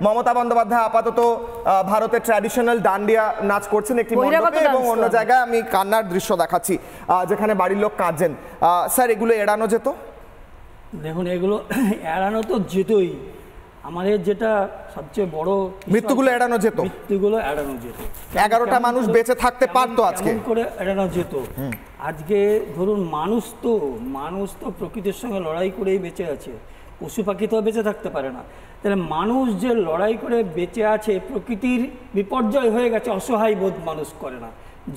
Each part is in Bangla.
মমতা বন্দ্যোপাধ্যায় আপাতত ভারতের ট্র্যাডিশনাল ডান্ডিয়া নাচ করছেন একটি মণ্ডপে, এবং অন্য জায়গায় আমি কান্নার দৃশ্য দেখাচ্ছি যেখানে বাড়ির লোক কাঁদছেন। স্যার, এগুলো এড়ানো যেত? দেখুন, এগুলো এড়ানো তো যেতই। আমাদের যেটা সবচেয়ে বড়, মৃত্যুগুলো এড়ানো যেত, মৃত্যুগুলো এড়ানো যেত। 11টা মানুষ বেঁচে থাকতে পারতো, আজকে করে এড়ানো যেত। আজকে ধরুন, মানুষ তো প্রকৃতির সঙ্গে লড়াই করেই বেঁচে আছে, পশু পাখি তো বেঁচে থাকতে পারে না। তাহলে মানুষ যে লড়াই করে বেঁচে আছে, প্রকৃতির বিপর্যয় হয়ে গেছে, অসহায় বোধ মানুষ করে না।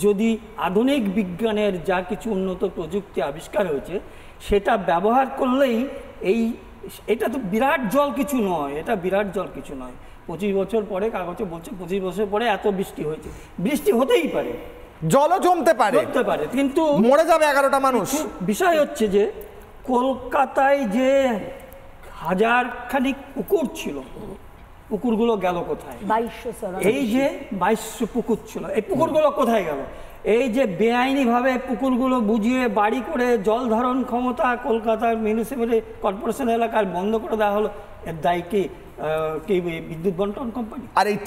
যদি আধুনিক বিজ্ঞানের যা কিছু উন্নত প্রযুক্তি আবিষ্কার হয়েছে সেটা ব্যবহার করলেই এটা তো বিরাট জল কিছু নয়, এটা বিরাট জল কিছু নয়। 25 বছর পরে কাগজে বলছে 25 বছর পরে এত বৃষ্টি হয়েছে, বৃষ্টি হতেই পারে, জলও জমতে পারে, কিন্তু মরে যাবে 11টা মানুষ। বিষয় হচ্ছে যে কলকাতায় যে হাজার খানিক পুকুর ছিল, পুকুরগুলো গেল কোথায়? 2200। এই যে 2200 পুকুর ছিল, এই পুকুরগুলো কোথায় গেল? এই যে বেআইনিভাবে পুকুরগুলো বুঝিয়ে বাড়ি করে জল ধারণ ক্ষমতা কলকাতার মিউনিসিপ্যালিটি কর্পোরেশন এলাকার বন্ধ করে দেওয়া হলো, এর দায়ী কি বিদ্যুৎ বন্টন কোম্পানি? আর এই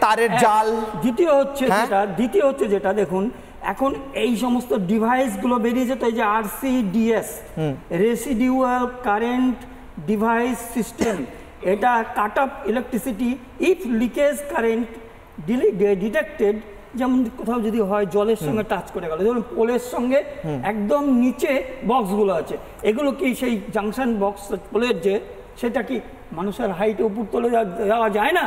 তারের জাল। দ্বিতীয় হচ্ছে যেটা দেখুন, এখন এই সমস্ত ডিভাইসগুলো বেরিয়েছে, তো এই যে RCDS, residual current device system, এটা cut off electricity if leakage current detected. যেমন কোথাও যদি হয় জলের সঙ্গে টাচ করে গেল, যেমন পোলের সঙ্গে একদম নিচে বক্সগুলো আছে, এগুলো কি সেই জাংশন বক্স পোলের যে, সেটা কি মানুষের হাইটে উপর তোলে যাওয়া যায় না?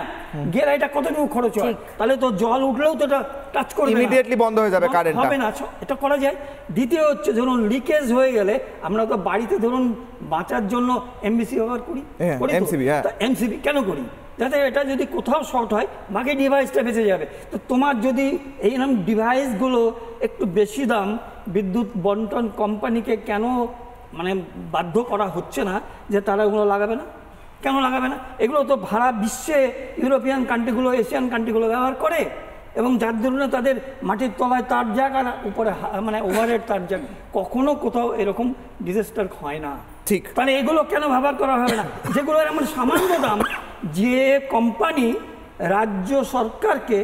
গেলে এটা কতটুকু খরচ হয়? তাহলে তো জল উঠলেও তো এটা টাচ করে ইমিডিয়েটলি বন্ধ হয়ে যাবে, কারেন্ট হবে না, এটা করা যায়। দ্বিতীয় হচ্ছে, ধরুন লিকেজ হয়ে গেলে আমরা তো বাড়িতে ধরুন বাঁচার জন্য MBC ব্যবহার করি, MCB কেন করি? যাতে এটা যদি কোথাও শর্ট হয় বাকি ডিভাইসটা বেঁচে যাবে। তো তোমার যদি এইরকম ডিভাইসগুলো একটু বেশি দাম, বিদ্যুৎ বন্টন কোম্পানিকে কেন বাধ্য করা হচ্ছে না যে তারা ওগুলো লাগাবে না? কেন লাগাবে না? এগুলো তো ভাড়া বিশ্বে ইউরোপিয়ান কান্ট্রিগুলো, এশিয়ান কান্ট্রিগুলো ব্যবহার করে, এবং যার জন্য তাদের মাটির তলায় তার জায়গা, উপরে ওভারহেড তার জায়গা, কখনো কোথাও এরকম ডিজাস্টার হয় না। ঠিক, তাহলে এগুলো কেন ব্যবহার করা হবে না? যেগুলোর এমন সামান্য দাম, যে কোম্পানি রাজ্য সরকারকে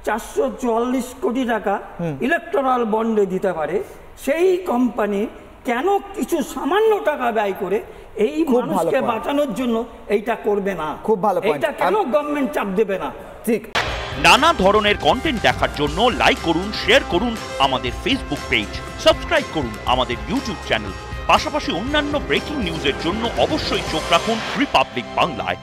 444 কোটি টাকা ইলেকট্রাল বন্ডে দিতে পারে, সেই কোম্পানি কেন কিছু সামান্য টাকা ব্যয় করে এই মানুষকে বাঁচানোর জন্য এইটা করবে না? খুব ভালো পয়েন্ট। এটা কেন গভর্নমেন্ট চাপ দেবে না? ঠিক। নানা ধরনের কন্টেন্ট দেখার জন্য লাইক করুন, শেয়ার করুন আমাদের ফেসবুক পেজ, সাবস্ক্রাইব করুন আমাদের ইউটিউব চ্যানেল। পাশাপাশি অন্যান্য ব্রেকিং নিউজের জন্য অবশ্যই চোখ রাখুন রিপাবলিক বাংলায়।